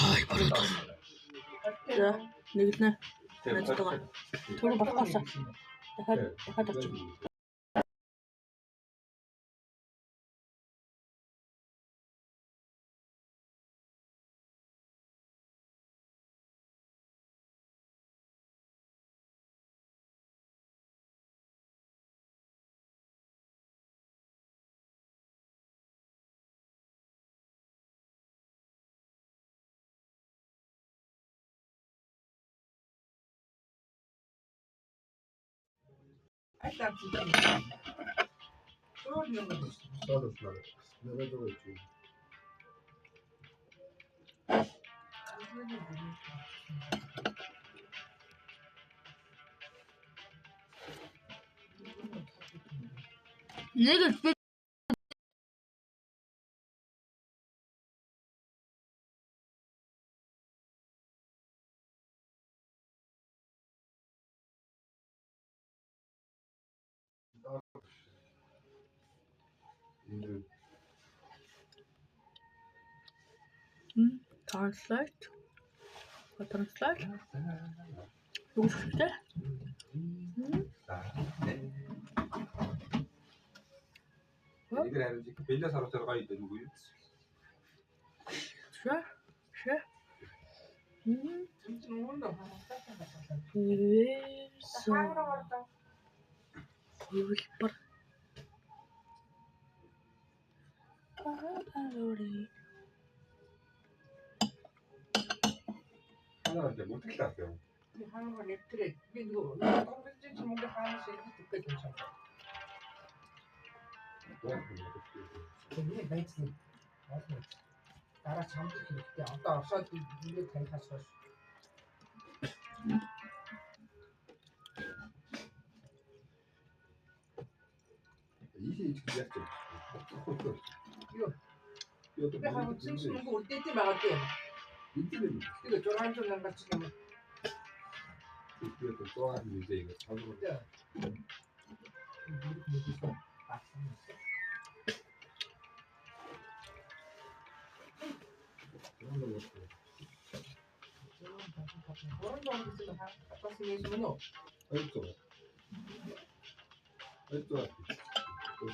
Ай баруун. За нэг нэ. Найзтайгаа. Түр болохоосоо. Дахиад очив. Нэг translate. Үгүйтэй. Игэр харин бэлээс харуулж байгаа юм уу? Ша. Хөвөлбөр. 하나는 이제 못 틀렸어요. 하는 건 랩트래. 이게 누구 동백진 주먹에 하나씩 이렇게 듣게 되잖아. 그게 매지. 맞아. 나라 잠도 그렇게 아까 없어 이게 다 써. 이게 준비했죠. 이거 하고 칭칭 거 올 때 막을게. 이거 저한 좀 같이 좀. 이거 또 좋아하는 이제 이거 잡으러 야. 그런 거 있으면 아까 생각했으면 알죠. 알죠. 또